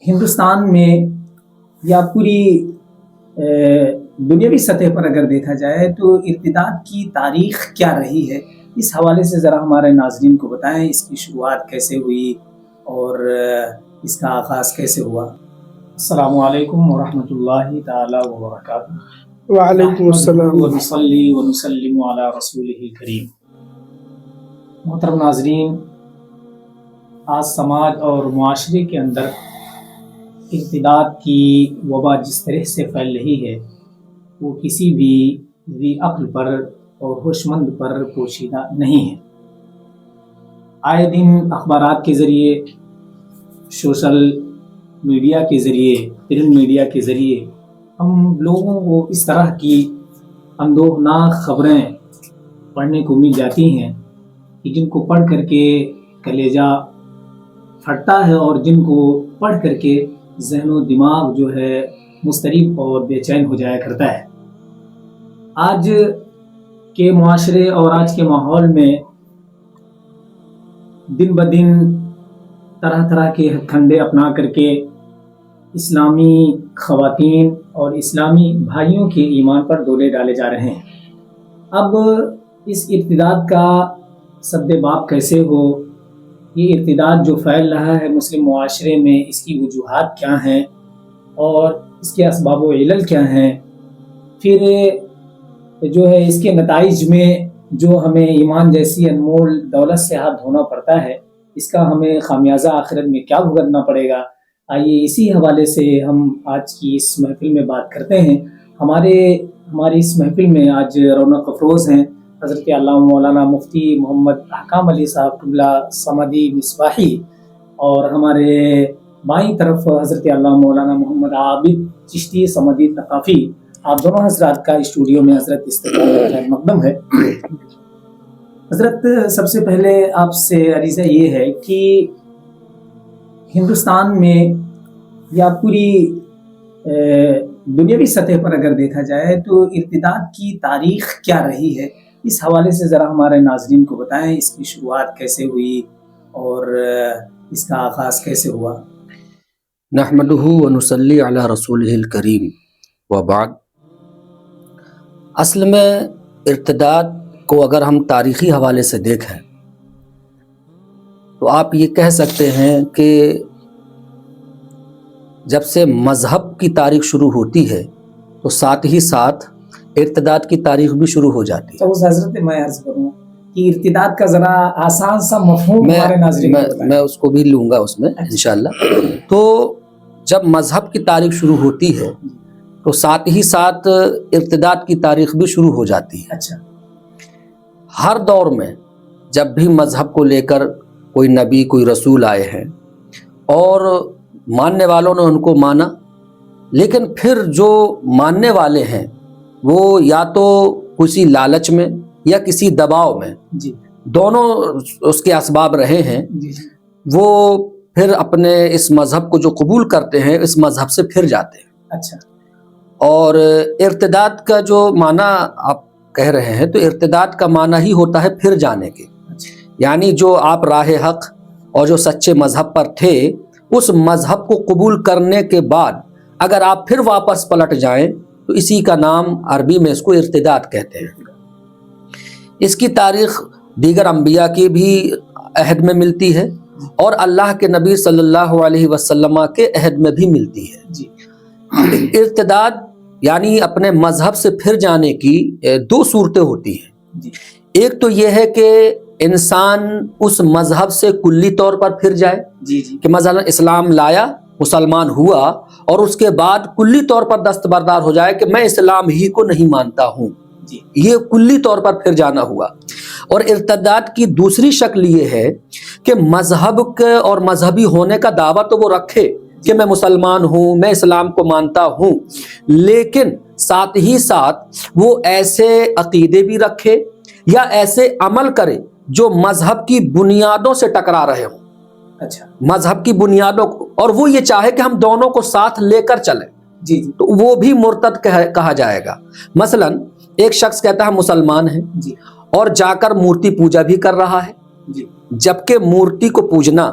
ہندوستان میں یا پوری دنیاوی سطح پر اگر دیکھا جائے تو ارتداد کی تاریخ کیا رہی ہے، اس حوالے سے ذرا ہمارے ناظرین کو بتائیں، اس کی شروعات کیسے ہوئی اور اس کا آغاز کیسے ہوا۔ السلام علیکم ورحمۃ اللہ تعالی وبرکاتہ۔ وعلیکم السلام۔ ونصلی ونسلم علی رسولہ الکریم۔ محترم ناظرین، آج سماج اور معاشرے کے اندر ارتداد کی وبا جس طرح سے پھیل رہی ہے وہ کسی بھی ذی عقل پر اور ہوش مند پر پوشیدہ نہیں ہے۔ آئے دن اخبارات کے ذریعے، سوشل میڈیا کے ذریعے، پرنٹ میڈیا کے ذریعے ہم لوگوں کو اس طرح کی اندوہناک خبریں پڑھنے کو مل جاتی ہیں کہ جن کو پڑھ کر کے کلیجہ پھٹتا ہے اور جن کو پڑھ کر کے ذہن و دماغ جو ہے مضطرب اور بے چین ہو جایا کرتا ہے۔ آج کے معاشرے اور آج کے ماحول میں دن بدن طرح طرح کے ہتھ کنڈے اپنا کر کے اسلامی خواتین اور اسلامی بھائیوں کے ایمان پر دولے ڈالے جا رہے ہیں۔ اب اس ارتداد کا سد باب کیسے ہو، یہ ارتداد جو پھیل رہا ہے مسلم معاشرے میں، اس کی وجوہات کیا ہیں اور اس کے اسباب و علل کیا ہیں، پھر جو ہے اس کے نتائج میں جو ہمیں ایمان جیسی انمول دولت سے ہاتھ دھونا پڑتا ہے، اس کا ہمیں خامیازہ آخرت میں کیا بھگتنا پڑے گا۔ آئیے اسی حوالے سے ہم آج کی اس محفل میں بات کرتے ہیں۔ ہماری اس محفل میں آج رونق افروز ہیں حضرت علامہ مولانا مفتی محمد احکام علی صاحب قبلہ صمدی مصباحی، اور ہمارے بائیں طرف حضرت علامہ مولانا محمد عابد چشتی صمدی ثقافی۔ آپ دونوں حضرات کا اسٹوڈیو میں حضرت استقبال خیر مقدم ہے۔ حضرت، سب سے پہلے آپ سے عریضہ یہ ہے کہ ہندوستان میں یا پوری دنیاوی سطح پر اگر دیکھا جائے تو ارتداد کی تاریخ کیا رہی ہے، اس حوالے سے ذرا ہمارے ناظرین کو بتائیں، اس کی شروعات کیسے ہوئی اور اس کا آغاز کیسے ہوا۔ نحمدہ ونصلی علی رسولہ الکریم وبعد۔ اصل میں ارتداد کو اگر ہم تاریخی حوالے سے دیکھیں تو آپ یہ کہہ سکتے ہیں کہ جب سے مذہب کی تاریخ شروع ہوتی ہے تو ساتھ ہی ساتھ ارتداد کی تاریخ بھی شروع ہو جاتی ہے۔ تو اس حضرت میں عرض کروں کہ ارتداد کا ذرا آسان سا مفہوم ہمارے ناظرین کو بتائیں۔ میں اس کو بھی لوں گا اس میں انشاءاللہ۔ تو جب مذہب کی تاریخ شروع ہوتی ہے تو ساتھ ہی ساتھ ارتداد کی تاریخ بھی شروع ہو جاتی ہے۔ اچھا۔ ہر دور میں جب بھی مذہب کو لے کر کوئی نبی کوئی رسول آئے ہیں اور ماننے والوں نے ان کو مانا، لیکن پھر جو ماننے والے ہیں وہ یا تو کسی لالچ میں یا کسی دباؤ میں، جی، دونوں اس کے اسباب رہے ہیں، جی، وہ پھر اپنے اس مذہب کو جو قبول کرتے ہیں اس مذہب سے پھر جاتے ہیں۔ اچھا۔ اور ارتداد کا جو معنی آپ کہہ رہے ہیں تو ارتداد کا معنی ہی ہوتا ہے پھر جانے کے، یعنی جو آپ راہ حق اور جو سچے مذہب پر تھے اس مذہب کو قبول کرنے کے بعد اگر آپ پھر واپس پلٹ جائیں تو اسی کا نام عربی میں اس کو ارتداد کہتے ہیں۔ اس کی تاریخ دیگر انبیاء کی بھی عہد میں ملتی ہے اور اللہ کے نبی صلی اللہ علیہ وسلم کے عہد میں بھی ملتی ہے۔ جی۔ ارتداد یعنی اپنے مذہب سے پھر جانے کی دو صورتیں ہوتی ہیں۔ جی۔ ایک تو یہ ہے کہ انسان اس مذہب سے کلی طور پر پھر جائے، جی، جی، کہ مثلا اسلام لایا، مسلمان ہوا اور اس کے بعد کلی طور پر دستبردار ہو جائے کہ میں اسلام ہی کو نہیں مانتا ہوں، جی، یہ کلی طور پر پھر جانا ہوا۔ اور ارتداد کی دوسری شکل یہ ہے کہ مذہب کے اور مذہبی ہونے کا دعویٰ تو وہ رکھے کہ میں مسلمان ہوں، میں اسلام کو مانتا ہوں، لیکن ساتھ ہی ساتھ وہ ایسے عقیدے بھی رکھے یا ایسے عمل کرے جو مذہب کی بنیادوں سے ٹکرا رہے ہوں۔ اچھا۔ مذہب کی بنیادوں کو، اور وہ یہ چاہے کہ ہم دونوں کو ساتھ لے کر چلیں، جی، جی، تو وہ بھی مرتد کہا جائے گا۔ مثلا ایک شخص کہتا ہے مسلمان ہے جی، اور جا کر مورتی پوجا بھی کر رہا ہے، جی، جبکہ مورتی کو پوجنا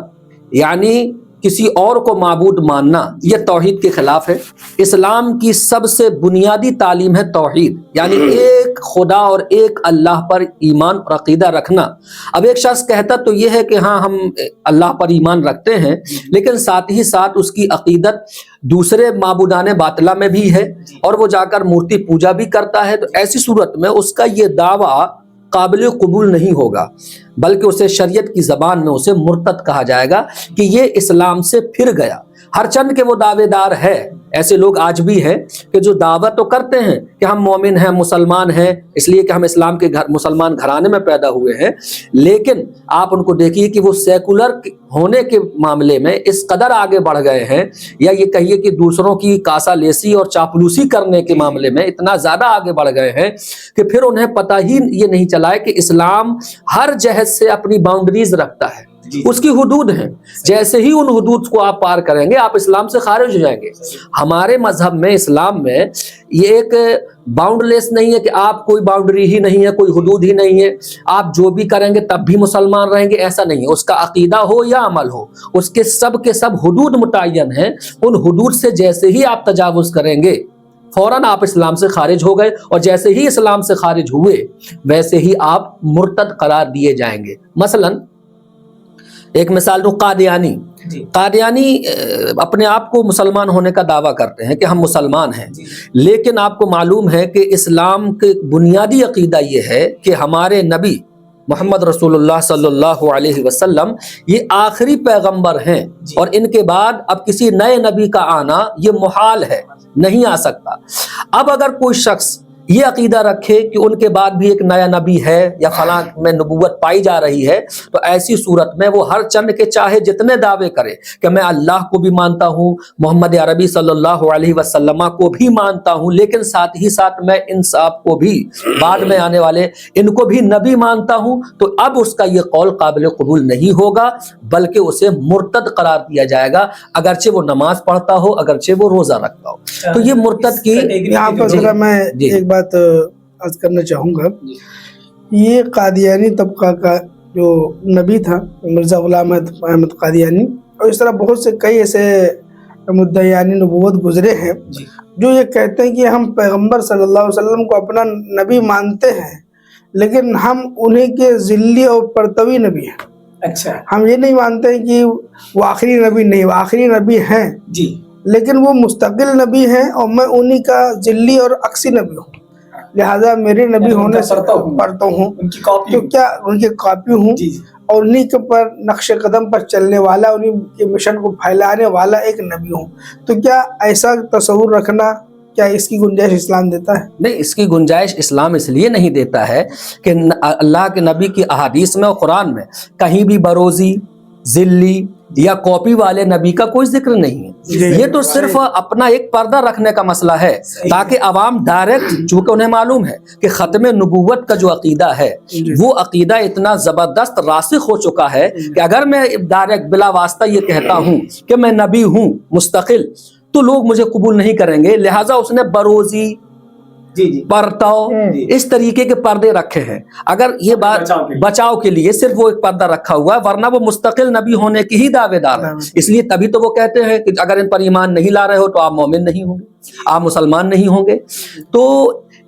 یعنی کسی اور کو معبود ماننا یہ توحید کے خلاف ہے۔ اسلام کی سب سے بنیادی تعلیم ہے توحید، یعنی ایک خدا اور ایک اللہ پر ایمان اور عقیدہ رکھنا۔ اب ایک شخص کہتا تو یہ ہے کہ ہاں ہم اللہ پر ایمان رکھتے ہیں، لیکن ساتھ ہی ساتھ اس کی عقیدت دوسرے معبودان باطلہ میں بھی ہے اور وہ جا کر مورتی پوجا بھی کرتا ہے، تو ایسی صورت میں اس کا یہ دعویٰ قابل قبول نہیں ہوگا، بلکہ اسے شریعت کی زبان میں اسے مرتد کہا جائے گا کہ یہ اسلام سے پھر گیا۔ ہر چند کے وہ دعوے دار ہے، ایسے لوگ آج بھی ہیں کہ جو دعویٰ تو کرتے ہیں کہ ہم مومن ہیں، مسلمان ہیں، اس لیے کہ ہم اسلام کے مسلمان گھرانے میں پیدا ہوئے ہیں، لیکن آپ ان کو دیکھیے کہ وہ سیکولر ہونے کے معاملے میں اس قدر آگے بڑھ گئے ہیں، یا یہ کہیے کہ دوسروں کی کاسا لیسی اور چاپلوسی کرنے کے معاملے میں اتنا زیادہ آگے بڑھ گئے ہیں کہ پھر انہیں پتہ ہی یہ نہیں چلا ہے کہ اسلام ہر جہت سے اپنی باؤنڈریز رکھتا ہے، اس کی حدود ہیں، جیسے ہی ان حدود کو آپ پار کریں گے آپ اسلام سے خارج ہو جائیں گے۔ ہمارے مذہب میں، اسلام میں، یہ ایک باؤنڈ لیس نہیں ہے کہ آپ کوئی باؤنڈری ہی نہیں ہے، کوئی حدود ہی نہیں ہے، آپ جو بھی کریں گے تب بھی مسلمان رہیں گے، ایسا نہیں ہے۔ اس کا عقیدہ ہو یا عمل ہو، اس کے سب حدود متعین ہیں، ان حدود سے جیسے ہی آپ تجاوز کریں گے فوراً آپ اسلام سے خارج ہو گئے، اور جیسے ہی اسلام سے خارج ہوئے ویسے ہی آپ مرتد قرار دیے جائیں گے۔ مثلاً ایک مثال دوں، قادیانی اپنے آپ کو مسلمان ہونے کا دعویٰ کرتے ہیں کہ ہم مسلمان ہیں، لیکن آپ کو معلوم ہے کہ اسلام کے بنیادی عقیدہ یہ ہے کہ ہمارے نبی محمد رسول اللہ صلی اللہ علیہ وسلم یہ آخری پیغمبر ہیں، اور ان کے بعد اب کسی نئے نبی کا آنا یہ محال ہے، نہیں آ سکتا۔ اب اگر کوئی شخص یہ عقیدہ رکھے کہ ان کے بعد بھی ایک نیا نبی ہے یا فلاں میں نبوت پائی جا رہی ہے، تو ایسی صورت میں وہ ہر چند کے چاہے جتنے دعوے کرے کہ میں اللہ کو بھی مانتا ہوں، محمد عربی صلی اللہ علیہ وسلم کو بھی مانتا ہوں، لیکن ساتھ ہی ساتھ میں ان صاحب کو بھی، بعد میں آنے والے ان کو بھی نبی مانتا ہوں، تو اب اس کا یہ قول قابل قبول نہیں ہوگا، بلکہ اسے مرتد قرار دیا جائے گا، اگرچہ وہ نماز پڑھتا ہو، اگرچہ وہ روزہ رکھتا ہو۔ تو یہ مرتد کی یہاں پر ذرا میں ایک بات عرض کرنا چاہوں گا، یہ قادیانی طبقہ کا جو نبی تھا مرزا غلام احمد قادیانی، اور اس طرح بہت سے کئی ایسے مدعیان نبوت گزرے ہیں جو یہ کہتے ہیں کہ ہم پیغمبر صلی اللہ علیہ وسلم کو اپنا نبی مانتے ہیں، لیکن ہم انہیں کے ذلی اور پرتوی نبی ہیں۔ اچھا، ہم یہ نہیں مانتے ہیں کہ وہ آخری نبی نہیں، وہ آخری نبی ہیں لیکن وہ مستقل نبی ہیں، اور میں انہی کا ذلی اور عکسی نبی ہوں، لہٰذا میرے نبی ہونے سے پڑھتا ہوں تو کیا ان کی کاپی ہوں، اور انہی کے پر نقش قدم پر چلنے والا، انہی کے مشن کو پھیلانے والا ایک نبی ہوں۔ تو کیا ایسا تصور رکھنا، کیا اس کی گنجائش اسلام دیتا ہے؟ نہیں، اس کی گنجائش اسلام اس لیے نہیں دیتا ہے کہ اللہ کے نبی کی احادیث میں اور قرآن میں کہیں بھی بروزی، ذلی یا کاپی والے نبی کا کوئی ذکر نہیں ہے۔ یہ تو صرف اپنا ایک پردہ رکھنے کا مسئلہ ہے تاکہ عوام ڈائریکٹ، چونکہ انہیں معلوم ہے کہ ختم نبوت کا جو عقیدہ ہے وہ عقیدہ اتنا زبردست راسخ ہو چکا ہے کہ اگر میں ڈائریکٹ بلا واسطہ یہ کہتا ہوں کہ میں نبی ہوں مستقل، تو لوگ مجھے قبول نہیں کریں گے، لہٰذا اس نے بروزی، پرتاؤ، اس طریقے کے پردے رکھے ہیں۔ اگر یہ بات بچاؤ کے لیے صرف وہ ایک پردہ رکھا ہوا ہے، ورنہ وہ مستقل نبی ہونے کی ہی دعوے دار ہیں۔ اس لیے تبھی تو وہ کہتے ہیں کہ اگر ان پر ایمان نہیں لا رہے ہو تو آپ مومن نہیں ہوں گے، آپ مسلمان نہیں ہوں گے۔ تو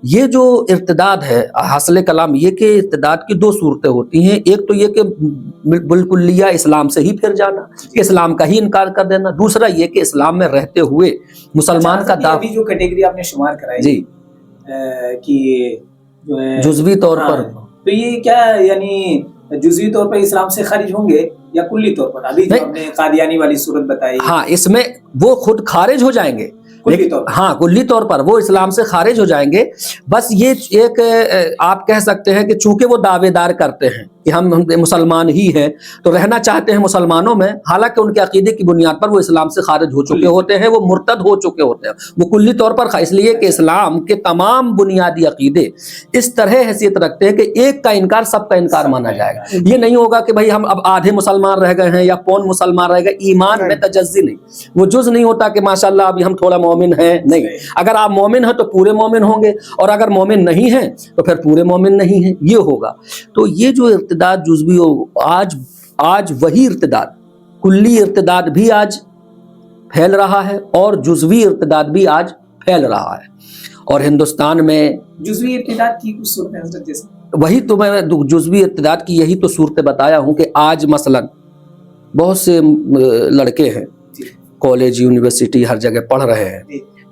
یہ جو ارتداد ہے، حاصل کلام یہ کہ ارتداد کی دو صورتیں ہوتی ہیں، ایک تو یہ کہ بالکلیہ اسلام سے ہی پھر جانا، کہ اسلام کا ہی انکار کر دینا، دوسرا یہ کہ اسلام میں رہتے ہوئے مسلمان کا دعویٰ، جو کیٹیگری آپ نے شمار کرائی جی، کہ جو ہے جزوی طور پر، تو یہ کیا یعنی جزوی طور پر اسلام سے خارج ہوں گے یا کلی طور پر؟ ابھی جو ہم نے قادیانی والی صورت بتائی، ہاں، اس میں وہ خود خارج ہو جائیں گے، ہاں کلی طور پر وہ اسلام سے خارج ہو جائیں گے۔ بس یہ ایک آپ کہہ سکتے ہیں کہ چونکہ وہ دعوے دار کرتے ہیں کہ ہم مسلمان ہی ہیں، تو رہنا چاہتے ہیں مسلمانوں میں، حالانکہ ان کے عقیدے کی بنیاد پر وہ اسلام سے خارج ہو چکے ہوتے ہیں، وہ مرتد ہو چکے ہوتے ہیں، وہ کلی طور پر، اس لیے کہ اسلام کے تمام بنیادی عقیدے اس طرح حیثیت رکھتے ہیں کہ ایک کا انکار سب کا انکار مانا جائے گا۔ یہ نہیں ہوگا کہ بھائی ہم اب آدھے مسلمان رہ گئے ہیں یا پون مسلمان رہ گئے، ایمان میں تجزی نہیں، وہ جز نہیں ہوتا کہ ماشاءاللہ ابھی ہم تھوڑا مومن ہیں، نہیں، اگر آپ مومن ہیں تو پورے مومن ہوں گے، اور اگر مومن نہیں ہیں تو پھر پورے مومن نہیں ہیں، یہ ہوگا۔ تو یہ جو ارتداد جزوی ہو، آج وہی ارتداد کلی ارتداد بھی آج پھیل رہا ہے اور جزوی ارتداد بھی آج پھیل رہا ہے. اور ہندوستان میں جزوی ارتداد کی کچھ صورت حضرت جیسے وہی تو میں جزوی ارتداد کی یہی تو صورت بتایا ہوں کہ آج مثلا بہت سے لڑکے ہیں کالج یونیورسٹی ہر جگہ پڑھ رہے ہیں,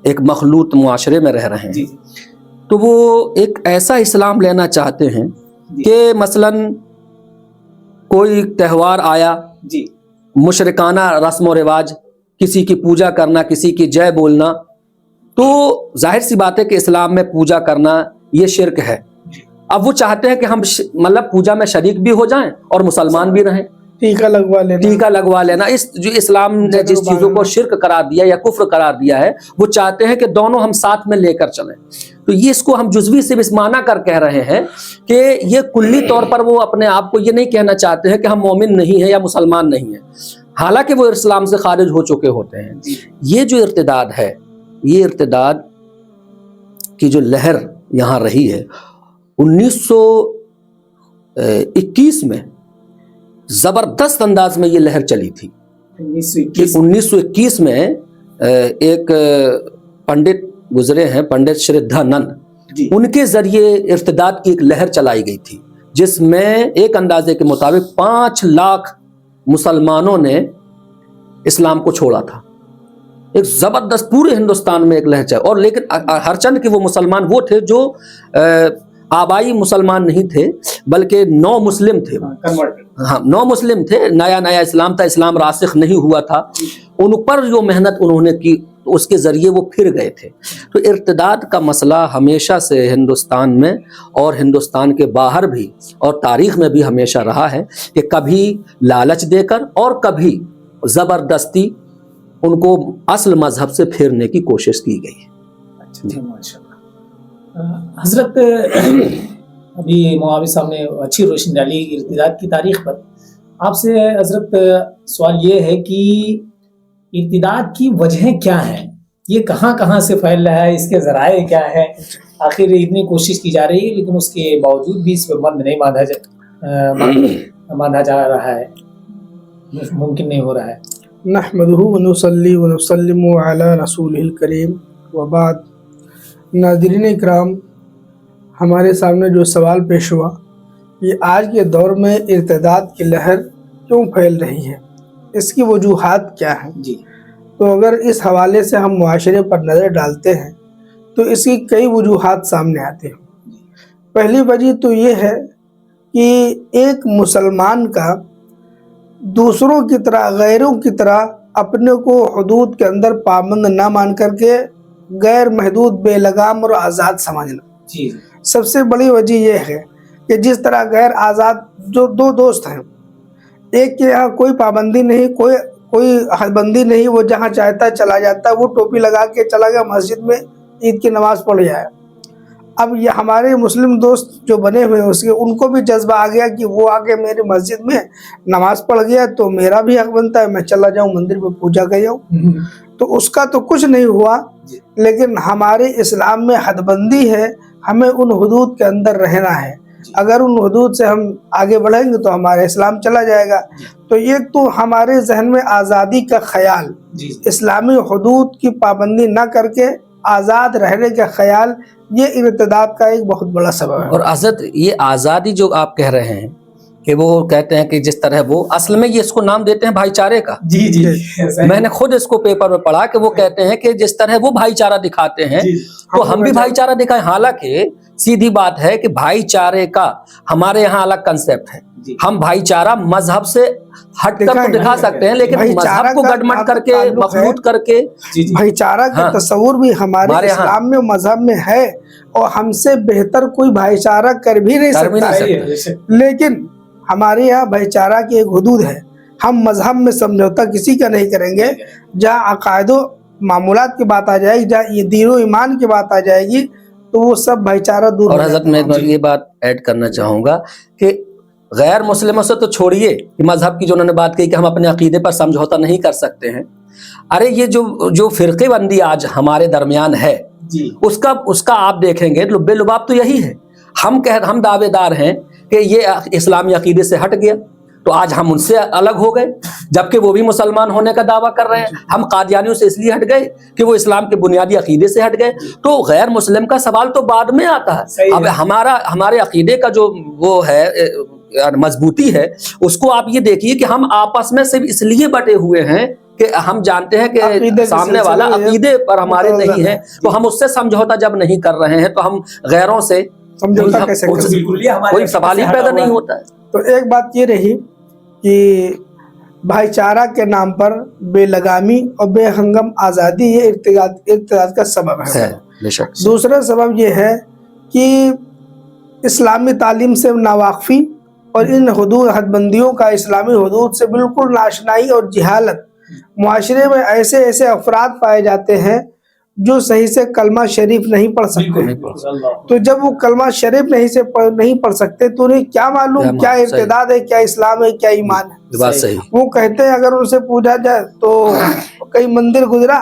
ایک مخلوط معاشرے میں رہ رہے ہیں, تو وہ ایک ایسا اسلام لینا چاہتے ہیں کہ مثلا کوئی تہوار آیا, مشرکانہ رسم و رواج, کسی کی پوجا کرنا, کسی کی جے بولنا, تو ظاہر سی بات ہے کہ اسلام میں پوجا کرنا یہ شرک ہے. اب وہ چاہتے ہیں کہ ہم مطلب پوجا میں شریک بھی ہو جائیں اور مسلمان بھی رہیں, ٹیکا لگوا لینا. اس جو اسلام نے جس چیزوں کو شرک قرار دیا یا کفر قرار دیا ہے, وہ چاہتے ہیں کہ دونوں ہم ساتھ میں لے کر چلیں. تو یہ اس کو ہم جزوی سے اس معنی کر کہہ رہے ہیں کہ یہ کلی طور پر وہ اپنے آپ کو یہ نہیں کہنا چاہتے ہیں کہ ہم مومن نہیں ہیں یا مسلمان نہیں ہیں, حالانکہ وہ اسلام سے خارج ہو چکے ہوتے ہیں. یہ جو ارتداد ہے, یہ ارتداد کی جو لہر یہاں رہی ہے 1921 میں زبردست انداز میں یہ لہر چلی تھی. 1921 میں ایک پنڈت گزرے ہیں, پنڈت شردھانند, ان کے ذریعے ارتداد کی ایک لہر چلائی گئی تھی, جس میں ایک اندازے کے مطابق 5 لاکھ مسلمانوں نے اسلام کو چھوڑا تھا. ایک زبردست پورے ہندوستان میں ایک لہر چلا, اور لیکن ہر چند کہ وہ مسلمان وہ تھے جو آبائی مسلمان نہیں تھے بلکہ نو مسلم تھے. ہاں, نو مسلم تھے, نیا اسلام تھا, اسلام راسخ نہیں ہوا تھا. ان پر جو محنت انہوں نے کی اس کے ذریعے وہ پھر گئے تھے. تو ارتداد کا مسئلہ ہمیشہ سے ہندوستان میں اور ہندوستان کے باہر بھی اور تاریخ میں بھی ہمیشہ رہا ہے کہ کبھی لالچ دے کر اور کبھی زبردستی ان کو اصل مذہب سے پھیرنے کی کوشش کی گئی ہے. حضرت ابھی معاویہ صاحب نے اچھی روشنی ڈالی ارتداد کی تاریخ پر. آپ سے حضرت سوال یہ ہے کہ ارتداد کی وجہیں کیا ہیں, یہ کہاں کہاں سے پھیل رہا ہے, اس کے ذرائع کیا ہے؟ آخر اتنی کوشش کی جا رہی ہے لیکن اس کے باوجود بھی اس پہ بند نہیں باندھا جا رہا ہے, ممکن نہیں ہو رہا ہے. نحمدہ ونصلی ونسلم علی رسولہ الکریم وبعد. ناظرین اکرام, ہمارے سامنے جو سوال پیش ہوا, یہ آج کے دور میں ارتداد کی لہر کیوں پھیل رہی ہے, اس کی وجوہات کیا ہیں؟ تو اگر اس حوالے سے ہم معاشرے پر نظر ڈالتے ہیں تو اس کی کئی وجوہات سامنے آتے ہیں. پہلی وجہ تو یہ ہے کہ ایک مسلمان کا دوسروں کی طرح, غیروں کی طرح اپنے کو حدود کے اندر پابند نہ مان کر کے غیر محدود, بے لگام اور آزاد سمجھنا. سب سے بڑی وجہ یہ ہے کہ جس طرح غیر آزاد جو دو دوست ہیں, ایک کے یہاں کوئی پابندی نہیں, کوئی حد بندی نہیں, وہ جہاں چاہتا ہے چلا جاتا ہے, وہ ٹوپی لگا کے چلا گیا مسجد میں عید کی نماز پڑھ جائے. اب یہ ہمارے مسلم دوست جو بنے ہوئے ہیں ان کو بھی جذبہ آ گیا کہ وہ آگے میری مسجد میں نماز پڑھ گیا تو میرا بھی حق بنتا ہے میں چلا جاؤں مندر میں پوجا کر جاؤں. تو اس کا تو کچھ نہیں ہوا, لیکن ہمارے اسلام میں حد بندی ہے, ہمیں ان حدود کے اندر رہنا ہے. اگر ان حدود سے ہم آگے بڑھیں گے تو ہمارا اسلام چلا جائے گا. تو یہ تو ہمارے ذہن میں آزادی کا خیال, اسلامی حدود کی پابندی نہ کر کے آزاد رہنے کا خیال, یہ ارتداد کا ایک بہت بڑا سبب ہے. اور حضرت یہ آزادی جو آپ کہہ رہے ہیں کہ وہ کہتے ہیں کہ جس طرح وہ اصل میں یہ اس کو نام دیتے ہیں بھائی چارے کا. میں نے خود اس کو پیپر میں پڑھا کہ وہ کہتے ہیں کہ جس طرح وہ بھائی چارہ دکھاتے ہیں تو ہم بھی بھائی چارہ دکھائیں. حالانکہ سیدھی بات ہے کہ بھائی چارے کا ہمارے یہاں الگ کنسپٹ ہے. ہم بھائی چارہ مذہب سے ہٹ کر تو دکھا سکتے ہیں لیکن مذہب کو گڈمٹ کر کے مخلوط کر کے بھائی چارہ کا تصور بھی ہمارے اسلام میں مذہب میں ہے, اور ہم سے بہتر کوئی بھائی چارہ کر بھی نہیں سکتا ہے. لیکن ہمارے یہاں بھائی چارہ کی ایک حدود ہے. ہم مذہب میں سمجھوتا کسی کا نہیں کریں گے. جہاں عقائد و معمولات کی بات آ جائے گی, جہاں یہ دین و ایمان کی بات آ جائے گی تو وہ سب بھائی چارہ دور. اور حضرت میں یہ بات ایڈ کرنا چاہوں گا کہ غیر مسلموں سے تو چھوڑیے کہ مذہب کی جو انہوں نے بات کہی کہ ہم اپنے عقیدے پر سمجھوتا نہیں کر سکتے ہیں. ارے یہ جو فرقے بندی آج ہمارے درمیان ہے اس کا آپ دیکھیں گے لبے لباب تو یہی ہے. ہم دعوے دار ہیں کہ یہ اسلامی عقیدے سے ہٹ گیا, تو آج ہم ان سے الگ ہو گئے جبکہ وہ بھی مسلمان ہونے کا دعویٰ کر رہے ہیں. ہم قادیانیوں سے اس لیے ہٹ گئے کہ وہ اسلام کے بنیادی عقیدے سے ہٹ گئے. تو غیر مسلم کا سوال تو بعد میں آتا ہے. اب ہمارے عقیدے کا جو وہ ہے مضبوطی ہے اس کو آپ یہ دیکھیے کہ ہم آپس میں صرف اس لیے بٹے ہوئے ہیں کہ ہم جانتے ہیں کہ سامنے والا عقیدے پر ہمارے نہیں ہے, تو ہم اس سے سمجھوتا جب نہیں کر رہے ہیں تو ہم غیروں سے سمجھوتا کیسے کوئی سوال ہی پیدا نہیں ہوتا ہے. تو ایک بات یہ رہی کہ بھائی چارہ کے نام پر بے لگامی اور بے ہنگم آزادی یہ ارتداد کا سبب ہے. دوسرا سبب یہ ہے کہ اسلامی تعلیم سے ناواقفی اور ان حدود حد بندیوں کا اسلامی حدود سے بالکل ناشنائی اور جہالت. معاشرے میں ایسے افراد پائے جاتے ہیں جو صحیح سے کلمہ شریف نہیں پڑھ سکتے. تو جب وہ کلمہ شریف نہیں پڑھ سکتے تو انہیں کیا معلوم کیا ارتداد ہے, کیا اسلام ہے, کیا ایمان ہے. وہ کہتے ہیں اگر ان سے پوچھا جائے تو کئی مندر گزرا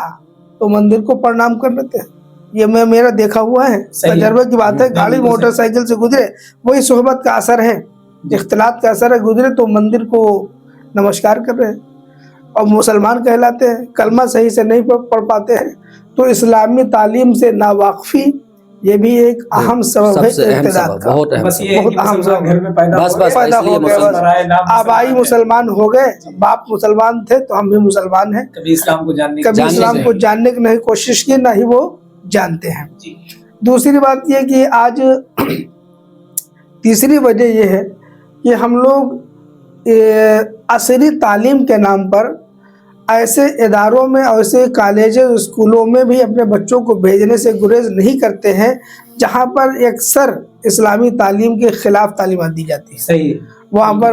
تو مندر کو پرنام کر لیتے ہیں. یہ میرا دیکھا ہوا ہے, تجربے کی بات ہے. گاڑی موٹر سائیکل سے گزرے وہی صحبت کا اثر ہے, اختلاط کا اثر ہے. گزرے تو مندر کو نمسکار کر رہے ہیں اور مسلمان کہلاتے ہیں, کلمہ صحیح سے نہیں پڑھ پاتے ہیں. تو اسلامی تعلیم سے ناواقفی یہ بھی ایک اہم سبب ہے ارتداد کا. بہت اہم سبب گھر میں پیدا ہو گئے, آبائی مسلمان ہو گئے, باپ مسلمان تھے تو ہم بھی مسلمان ہیں. کبھی اسلام کو جاننے کی نہیں کوشش کی, نہ ہی وہ جانتے ہیں. دوسری بات یہ کہ آج تیسری وجہ یہ ہے کہ ہم لوگ عصری تعلیم کے نام پر ایسے اداروں میں, ایسے کالجوں اسکولوں میں بھی اپنے بچوں کو بھیجنے سے گریز نہیں کرتے ہیں جہاں پر اکثر اسلامی تعلیم کے خلاف تعلیمات دی جاتی ہے. صحیح. وہاں پر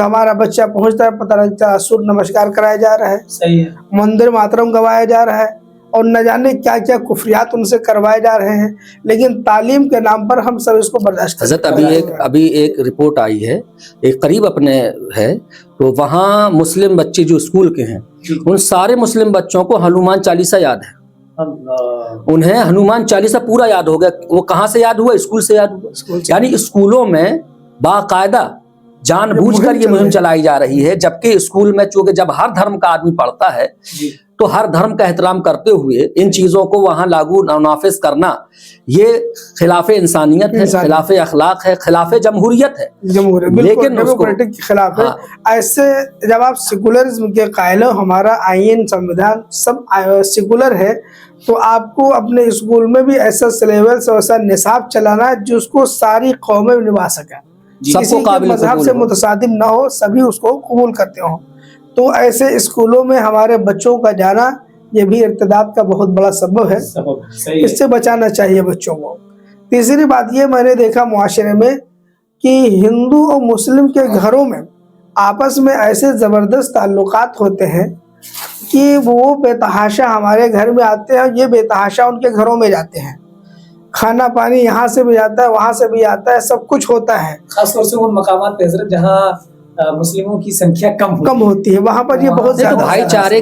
ہمارا بچہ پہنچتا ہے, پتہ لگتا ہے سورج نمسکار کرایا جا رہا ہے. صحیح. مندر ماترم گوایا جا رہا ہے اور نہ جانے کیا کیا کفریات ان سے کروائے جا رہے ہیں, لیکن تعلیم کے نام پر ہم سب اس کو برداشت کرتے ہیں. حضرت ابھی ایک رپورٹ آئی ہے, ایک قریب اپنے ہے, تو وہاں مسلم بچے جو اسکول کے ہیں ان سارے مسلم بچوں کو ہنومان چالیسا یاد ہے. انہیں ہنومان چالیسا پورا یاد ہو گیا. وہ کہاں سے یاد ہوا؟ اسکول سے یاد ہوا. یعنی اسکولوں میں باقاعدہ جان بوجھ کر یہ مہم چلائی جا رہی ہے, جبکہ اسکول میں چونکہ جب ہر دھرم کا آدمی پڑھتا ہے تو ہر دھرم کا احترام کرتے ہوئے ان چیزوں کو وہاں لاگو نافذ کرنا یہ خلاف انسانیت ہے, خلاف اخلاق ہے, خلاف جمہوریت ہے. لیکن ڈیموکریٹک کے خلاف ہے. ایسے جب آپ سیکولرزم کے قائل ہو, ہمارا آئین سمویدھان سب سیکولر ہے, تو آپ کو اپنے اسکول میں بھی ایسا سلیبس ایسا نصاب چلانا ہے جس کو ساری قومیں نبھا سکیں, کسی کے مذہب سے متصادم نہ ہو, سبھی اس کو قبول کرتے ہوں. تو ایسے اسکولوں میں ہمارے بچوں کا جانا یہ بھی ارتداد کا بہت بڑا سبب ہے. اس سے بچانا چاہیے بچوں کو. تیسری بات یہ میں نے دیکھا معاشرے میں کہ ہندو اور مسلم کے گھروں میں آپس میں ایسے زبردست تعلقات ہوتے ہیں کہ وہ بے تحاشا ہمارے گھر میں آتے ہیں, یہ بے تحاشا ان کے گھروں میں جاتے ہیں. کھانا پانی یہاں سے بھی آتا ہے, وہاں سے بھی آتا ہے, سب کچھ ہوتا ہے. خاص طور سے ان مقامات پہ حضرت جہاں مسلموں کی سنکھیا کم ہوتی ہے, وہاں پر یہ بہت زیادہ بھائی چارے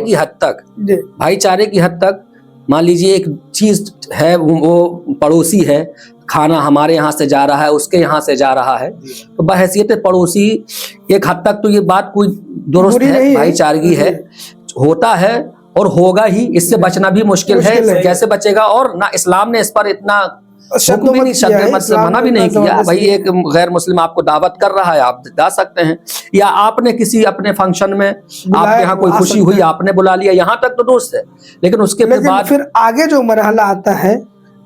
کی حد تک مان لیجئے ایک چیز ہے, وہ پڑوسی ہے, کھانا ہمارے یہاں سے جا رہا ہے, اس کے یہاں سے جا رہا ہے, تو بحیثیت پڑوسی ایک حد تک تو یہ بات کوئی درست ہے, بھائی چارگی ہے, ہوتا ہے اور ہوگا ہی. اس سے بچنا بھی مشکل ہے. کیسے بچے گا؟ اور نہ اسلام نے اس پر اتنا منع بھی نہیں کیا. بھائی ایک غیر مسلم آپ کو دعوت کر رہا ہے, آپ جا سکتے ہیں, یا آپ نے کسی اپنے فنکشن میں آپ کے یہاں کوئی خوشی ہوئی, آپ نے بلا لیا, یہاں تک تو دوست ہے. لیکن اس کے بعد پھر آگے جو مرحلہ آتا ہے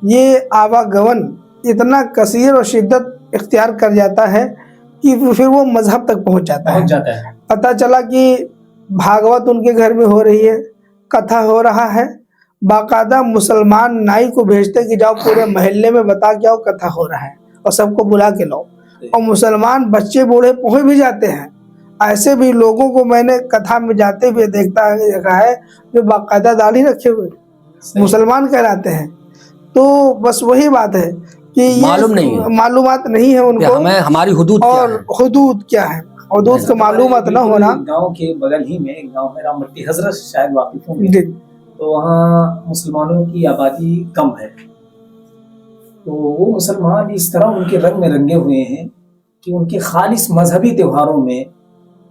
یہ آواگمن اتنا کثیر اور شدت اختیار کر جاتا ہے کہ پھر وہ مذہب تک پہنچ جاتا ہے. پتہ چلا کہ بھاگوت ان کے گھر میں ہو رہی ہے, کتھا ہو رہا ہے, باقاعدہ مسلمان نائی کو بھیجتے کہ جاؤ پورے محلے میں بتا کے آؤ کتھا ہو رہا ہے اور سب کو بلا کے لاؤ. اور مسلمان بچے بوڑھے پہنچ بھی جاتے ہیں. ایسے بھی لوگوں کو میں نے کتھا میں جاتے ہوئے دیکھا ہے جو باقاعدہ داڑھی رکھے ہوئے مسلمان کہلاتے ہیں. تو بس وہی بات ہے کہ معلومات نہیں ہے ان کو ہماری حدود اور حدود کیا ہے. حدود کا معلومات نہ ہونا. گاؤں کے بغل ہی میں ایک گاؤں ہے رامٹی, حضرت شاید واقف ہوں گے, تو وہاں مسلمانوں کی آبادی کم ہے. تو وہ مسلمان اس طرح ان کے رنگ میں رنگے ہوئے ہیں کہ ان کے خالص مذہبی تہواروں میں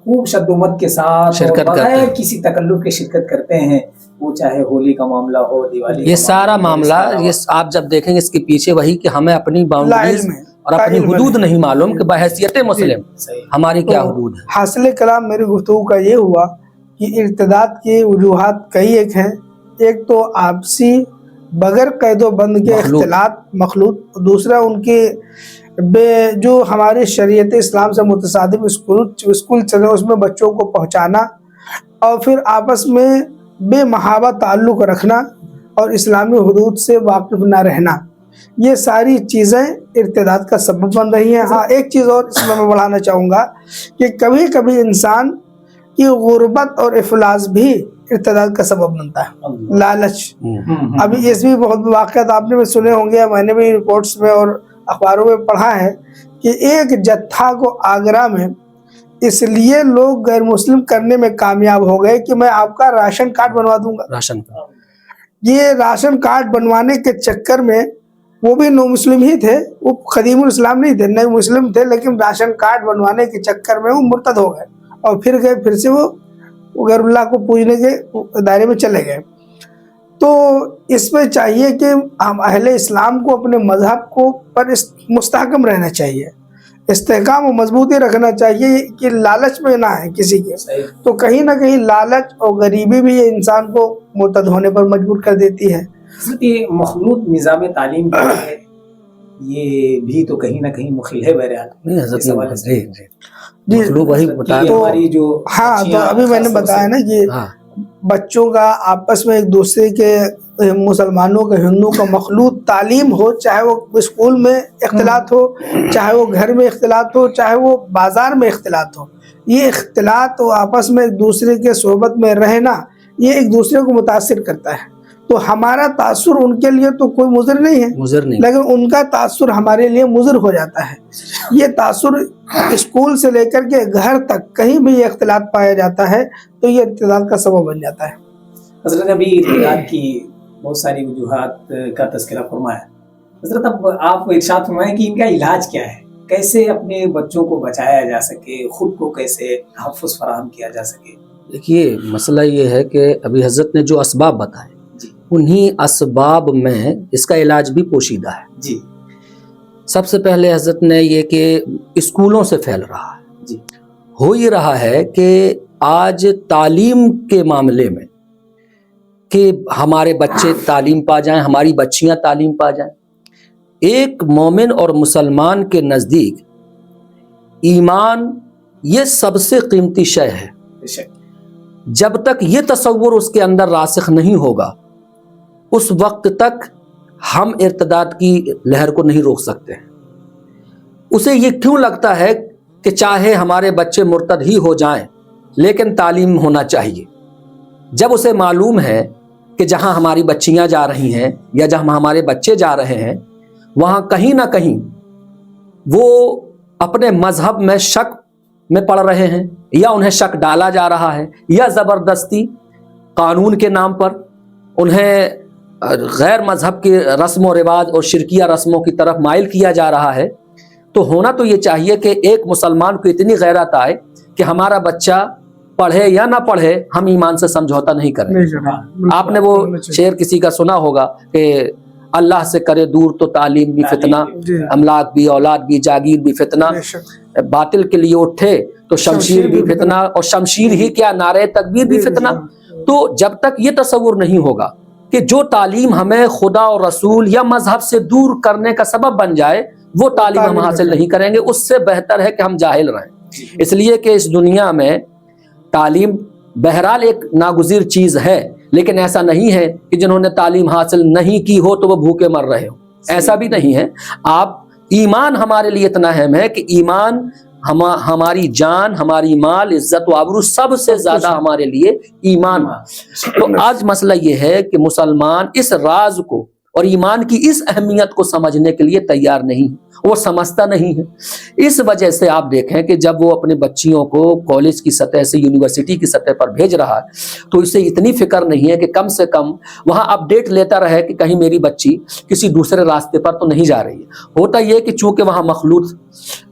خوب شدومت کے ساتھ شرکت کرتے بغیر ہیں، کسی تکلف کے شرکت کرتے ہیں، وہ چاہے ہولی کا معاملہ ہو، دیوالی یہ کا سارا ہو، معاملہ یہ آپ جب دیکھیں گے اس کے پیچھے وہی کہ ہمیں اپنی لا باؤنڈریز علم ہے، اور اپنی علم حدود نہیں۔ نہیں معلوم کہ بحیثیت مسلم صحیح۔ ہماری کیا تو حدود ہے۔ حاصل کلام میری گفتگو کا یہ ہوا کہ ارتداد کی وجوہات کئی ایک ہیں، ایک تو آپسی بغیر قید و بند کے مخلوط۔ اختلاط مخلوط، دوسرا ان کے جو ہماری شریعت اسلام سے متصادم اسکول چلے اس میں بچوں کو پہنچانا، اور پھر آپس میں بے محابہ تعلق رکھنا اور اسلامی حدود سے واقف نہ رہنا، یہ ساری چیزیں ارتداد کا سبب بن رہی ہیں۔ ہاں ایک چیز اور اس میں بڑھانا چاہوں گا کہ کبھی کبھی انسان کی غربت اور افلاس بھی ارتداد کا سبب بنتا ہے، لالچ۔ ابھی اس بھی بہت واقعات آپ نے بھی سنے ہوں گے، میں نے بھی رپورٹس میں اور اخباروں میں پڑھا ہے کہ ایک جتھا کو آگرہ میں اس لیے لوگ غیر مسلم کرنے میں کامیاب ہو گئے کہ میں آپ کا راشن کارڈ بنوا دوں گا۔ راشن یہ راشن کارڈ بنوانے کے چکر میں وہ بھی نو مسلم ہی تھے، وہ قدیم الاسلام نہیں تھے، نئے مسلم تھے، لیکن راشن کارڈ بنوانے کے چکر میں وہ مرتد ہو گئے اور پھر سے وہ غیر اللہ کو پوجنے کے دائرے میں چلے گئے۔ تو اس میں چاہیے کہ ہم اہل اسلام کو اپنے مذہب کو پر مستحکم رہنا چاہیے، استحکام و مضبوطی رکھنا چاہیے کہ لالچ میں نہ ہے کسی کے۔ تو کہیں نہ کہیں لالچ اور غریبی بھی انسان کو مرتد ہونے پر مجبور کر دیتی ہے۔ یہ مخلوط نظام تعلیم جو ہے یہ بھی تو کہیں نہ کہیں مخل ہے بہرحال۔ نہیں حضرت اس حوالے سے جی مخلوق وہی بتا تو ہماری جو ہاں، تو ابھی میں نے بتایا نا کہ بچوں کا آپس میں ایک دوسرے کے مسلمانوں کا ہندو کا مخلوط تعلیم ہو، چاہے وہ اسکول میں اختلاط ہو، چاہے وہ گھر میں اختلاط ہو، چاہے وہ بازار میں اختلاط ہو، یہ اختلاط و آپس میں ایک دوسرے کے صحبت میں رہنا یہ ایک دوسرے کو متاثر کرتا ہے۔ تو ہمارا تاثر ان کے لیے تو کوئی مضر نہیں ہے، مضر نہیں، لیکن ان کا تاثر ہمارے لیے مضر ہو جاتا ہے۔ یہ تاثر اسکول سے لے کر کے گھر تک کہیں بھی یہ اختلاط پایا جاتا ہے تو یہ ارتداد کا سبب بن جاتا ہے۔ حضرت نے ابھی ارتداد کی بہت ساری وجوہات کا تذکرہ فرمایا، حضرت اب آپ ارشاد فرمائیں کہ ان کا علاج کیا ہے، کیسے اپنے بچوں کو بچایا جا سکے، خود کو کیسے تحفظ فراہم کیا جا سکے؟ دیکھیے مسئلہ یہ ہے کہ ابھی حضرت نے جو اسباب بتائے انہی اسباب میں اس کا علاج بھی پوشیدہ ہے۔ جی، سب سے پہلے حضرت نے یہ کہ اسکولوں سے پھیل رہا ہے، جی، ہو یہ رہا ہے کہ آج تعلیم کے معاملے میں کہ ہمارے بچے تعلیم پا جائیں، ہماری بچیاں تعلیم پا جائیں۔ ایک مومن اور مسلمان کے نزدیک ایمان یہ سب سے قیمتی شے ہے۔ بے شک۔ جب تک یہ تصور اس کے اندر راسخ نہیں ہوگا اس وقت تک ہم ارتداد کی لہر کو نہیں روک سکتے ہیں۔ اسے یہ کیوں لگتا ہے کہ چاہے ہمارے بچے مرتد ہی ہو جائیں لیکن تعلیم ہونا چاہیے، جب اسے معلوم ہے کہ جہاں ہماری بچیاں جا رہی ہیں یا جہاں ہمارے بچے جا رہے ہیں وہاں کہیں نہ کہیں وہ اپنے مذہب میں شک میں پڑ رہے ہیں یا انہیں شک ڈالا جا رہا ہے یا زبردستی قانون کے نام پر انہیں غیر مذہب کے رسم و رواج اور شرکیہ رسموں کی طرف مائل کیا جا رہا ہے، تو ہونا تو یہ چاہیے کہ ایک مسلمان کو اتنی غیرت آئے کہ ہمارا بچہ پڑھے یا نہ پڑھے ہم ایمان سے سمجھوتا نہیں کریں۔ آپ نے وہ شعر کسی کا سنا ہوگا کہ اللہ سے کرے دور تو تعلیم بھی فتنہ، املاک بھی اولاد بھی جاگیر بھی فتنہ، باطل کے لیے اٹھے تو شمشیر بھی فتنہ اور شمشیر ہی کیا نعرہ تکبیر بھی فتنہ۔ تو جب تک یہ تصور نہیں ہوگا کہ جو تعلیم ہمیں خدا اور رسول یا مذہب سے دور کرنے کا سبب بن جائے وہ تعلیم ہم حاصل نہیں کریں گے، اس سے بہتر ہے کہ ہم جاہل رہیں۔ اس لیے کہ اس دنیا میں تعلیم بہرحال ایک ناگزیر چیز ہے، لیکن ایسا نہیں ہے کہ جنہوں نے تعلیم حاصل نہیں کی ہو تو وہ بھوکے مر رہے ہو، ایسا بھی نہیں ہے۔ آپ ایمان ہمارے لیے اتنا اہم ہے کہ ایمان ہماری جان، ہماری مال، عزت و آبرو سب سے زیادہ ہمارے لیے ایمان۔ تو آج مسئلہ یہ ہے کہ مسلمان اس راز کو اور ایمان کی اس اہمیت کو سمجھنے کے لیے تیار نہیں، وہ سمجھتا نہیں ہے۔ اس وجہ سے آپ دیکھیں کہ جب وہ اپنے بچیوں کو کالج کی سطح سے یونیورسٹی کی سطح پر بھیج رہا ہے تو اسے اتنی فکر نہیں ہے کہ کم سے کم وہاں اپڈیٹ لیتا رہے کہ کہیں میری بچی کسی دوسرے راستے پر تو نہیں جا رہی ہے۔ ہوتا یہ کہ چونکہ وہاں مخلوط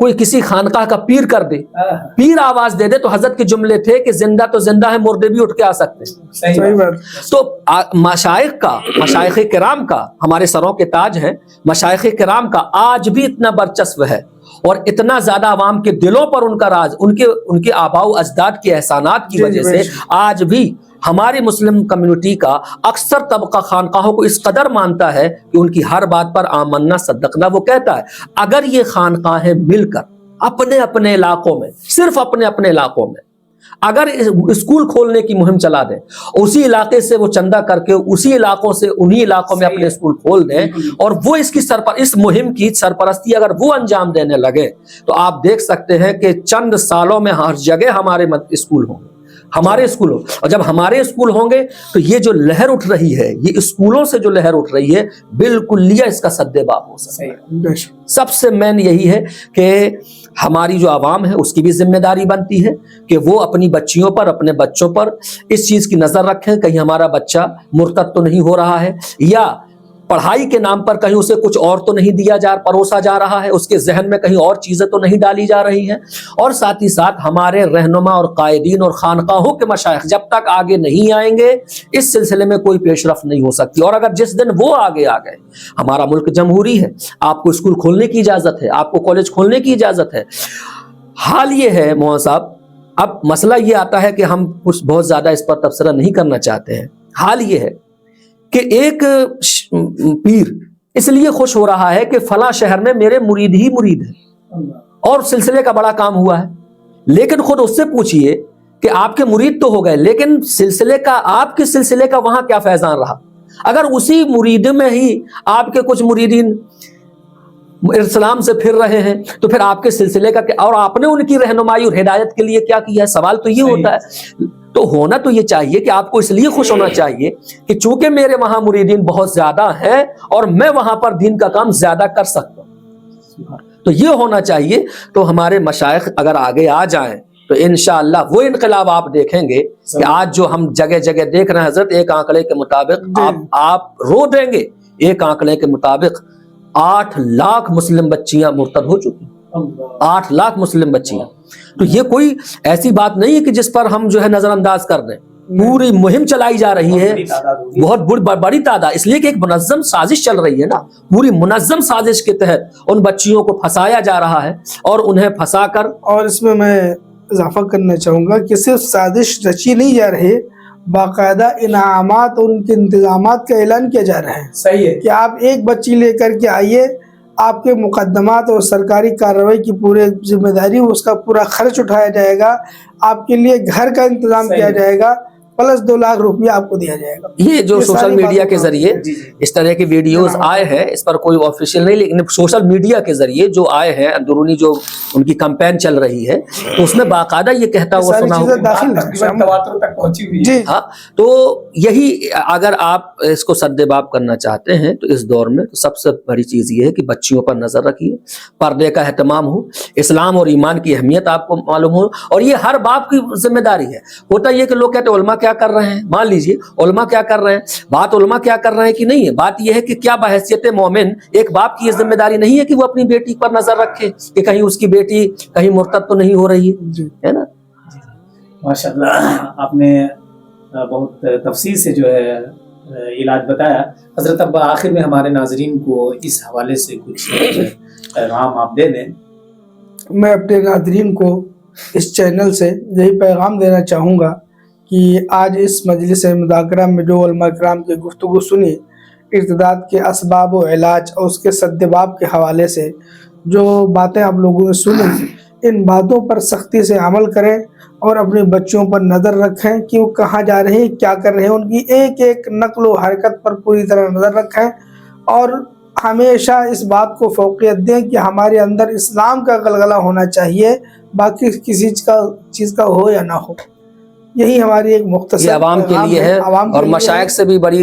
کوئی کسی خانقاہ کا پیر کر دے, پیر آواز دے دے, تو حضرت کے جملے تھے کہ زندہ تو زندہ ہے, مردے بھی اٹھ کے آ سکتے ہیں. صحیح بات. تو مشائخ کرام کا, ہمارے سروں کے تاج ہیں, مشائخ کرام کا آج بھی اتنا برچسپ ہے اور اتنا زیادہ عوام کے دلوں پر ان کا راج, ان کے آباء و اجداد کے احسانات کی وجہ سے آج بھی ہماری مسلم کمیونٹی کا اکثر طبقہ خانقاہوں کو اس قدر مانتا ہے کہ ان کی ہر بات پر آمنا صدقنا وہ کہتا ہے. اگر یہ خانقاہیں مل کر اپنے اپنے علاقوں میں, صرف اپنے اپنے علاقوں میں اگر اسکول کھولنے کی مہم چلا دیں, اسی علاقے سے وہ چندہ کر کے اسی علاقوں سے انہی علاقوں میں اپنے اسکول کھول دیں, اور وہ اس مہم کی سرپرستی اگر وہ انجام دینے لگے, تو آپ دیکھ سکتے ہیں کہ چند سالوں میں ہر جگہ ہمارے اسکول ہوں گے, ہمارے اسکول ہوں. اور جب ہمارے اسکول ہوں گے تو یہ جو لہر اٹھ رہی ہے, یہ اسکولوں سے جو لہر اٹھ رہی ہے, بالکل اس کا سدباب ہو سکتا ہے. سب سے مین یہی ہے کہ ہماری جو عوام ہے اس کی بھی ذمہ داری بنتی ہے کہ وہ اپنی بچیوں پر, اپنے بچوں پر اس چیز کی نظر رکھیں کہیں ہمارا بچہ مرتد تو نہیں ہو رہا ہے, یا پڑھائی کے نام پر کہیں اسے کچھ اور تو نہیں پروسا جا رہا ہے, اس کے ذہن میں کہیں اور چیزیں تو نہیں ڈالی جا رہی ہیں. اور ساتھ ہی ساتھ ہمارے رہنما اور قائدین اور خانقاہوں کے مشائخ جب تک آگے نہیں آئیں گے, اس سلسلے میں کوئی پیش رفت نہیں ہو سکتی. اور اگر جس دن وہ آگے آ گئے, ہمارا ملک جمہوری ہے, آپ کو اسکول کھولنے کی اجازت ہے, آپ کو کالج کھولنے کی اجازت ہے. حال یہ ہے مولانا صاحب, اب مسئلہ یہ آتا ہے کہ ہم کچھ بہت زیادہ اس پر تبصرہ نہیں کرنا چاہتے ہیں. حال یہ ہے کہ ایک پیر اس لیے خوش ہو رہا ہے کہ فلاں شہر میں میرے مرید ہی مرید ہیں اور سلسلے کا بڑا کام ہوا ہے, لیکن خود اس سے پوچھئے کہ آپ کے مرید تو ہو گئے, لیکن سلسلے کا, آپ کے سلسلے کا وہاں کیا فیضان رہا؟ اگر اسی مرید میں ہی آپ کے کچھ مریدین اسلام سے پھر رہے ہیں تو پھر آپ کے سلسلے کا کیا؟ اور آپ نے ان کی رہنمائی اور ہدایت کے لیے کیا کیا ہے؟ سوال تو یہ ہوتا ہے. تو ہونا تو یہ چاہیے کہ آپ کو اس لیے خوش ہونا چاہیے کہ چونکہ میرے وہاں مریدین بہت زیادہ ہیں اور میں وہاں پر دین کا کام زیادہ کر سکتا ہوں, تو یہ ہونا چاہیے. تو ہمارے مشائخ اگر آگے آ جائیں تو انشاءاللہ وہ انقلاب آپ دیکھیں گے کہ آج جو ہم جگہ جگہ دیکھ رہے ہیں حضرت, ایک آنکڑے کے مطابق آپ رو دیں گے, ایک آنکڑے کے مطابق 8 لاکھ مسلم بچیاں مرتد ہو چکی, 8 لاکھ مسلم بچیاں. تو یہ کوئی ایسی بات نہیں ہے کہ جس پر ہم جو ہے نظر انداز کر دیں. پوری مہم چلائی جا رہی ہے, بہت بڑی تعداد, اس لیے کہ ایک منظم سازش چل رہی ہے نا. پوری منظم سازش کے تحت ان بچیوں کو پھنسایا جا رہا ہے اور انہیں پھنسا کر, اور اس میں اضافہ کرنا چاہوں گا کہ صرف سازش رچی نہیں جا رہی, باقاعدہ انعامات اور ان کے انتظامات کا اعلان کیا جا رہا ہے. صحیح ہے کہ آپ ایک بچی لے کر کے آئیے, آپ کے مقدمات اور سرکاری کارروائی کی پورے ذمہ داری, اس کا پورا خرچ اٹھایا جائے گا, آپ کے لیے گھر کا انتظام کیا جائے گا, پلس 2 لاکھ روپیہ آپ کو دیا جائے گا. یہ جو سوشل میڈیا کے ذریعے اس طرح کے ویڈیوز آئے ہیں, اس پر کوئی آفیشیل نہیں, لیکن سوشل میڈیا کے ذریعے جو آئے ہیں, اندرونی جو ان کی کمپین چل رہی ہے, تو اس میں باقاعدہ یہ کہتا ہوا سنا ہاں. تو یہی اگر آپ اس کو سدباب کرنا چاہتے ہیں تو اس دور میں تو سب سے بڑی چیز یہ ہے کہ بچیوں پر نظر رکھیے, پردے کا اہتمام ہو, اسلام اور ایمان کی اہمیت آپ کو معلوم ہو, اور یہ ہر باپ کی ذمہ داری ہے. ہوتا یہ کہ لوگ کہتے ہیں علماء کیا کر رہے ہیں, مان لیجئے علماء کیا کر رہے ہیں, بات علماء کیا کر رہے ہیں کی نہیں ہے, بات یہ ہے کہ کیا بحیثیت مومن ایک باپ کی یہ ذمہ داری نہیں ہے کہ وہ اپنی بیٹی پر نظر رکھے کہ کہیں اس کی بیٹی کہیں مرتد تو نہیں ہو رہی ہے نا. ماشاءاللہ آپ نے بہت تفصیل سے جو ہے علاج بتایا. حضرت اب آخر میں ہمارے ناظرین کو اس حوالے سے کچھ پیغام آپ دے دیں. میں اپنے ناظرین کو اس چینل سے یہی پیغام دینا چاہوں گا کہ آج اس مجلس مذاکرہ میں جو علماء کرام کی گفتگو سنی, ارتداد کے اسباب و علاج اور اس کے سدباب کے حوالے سے جو باتیں آپ لوگوں نے سنی, ان باتوں پر سختی سے عمل کریں اور اپنے بچوں پر نظر رکھیں کہ وہ کہاں جا رہے ہیں, کیا کر رہے ہیں, ان کی ایک ایک نقل و حرکت پر پوری طرح نظر رکھیں, اور ہمیشہ اس بات کو فوقیت دیں کہ ہمارے اندر اسلام کا غلغلہ ہونا چاہیے, باقی کسی چیز کا ہو یا نہ ہو. یہی ہماری ایک مختصر عوام کے لیے ہے, اور مشائخ سے بھی بڑی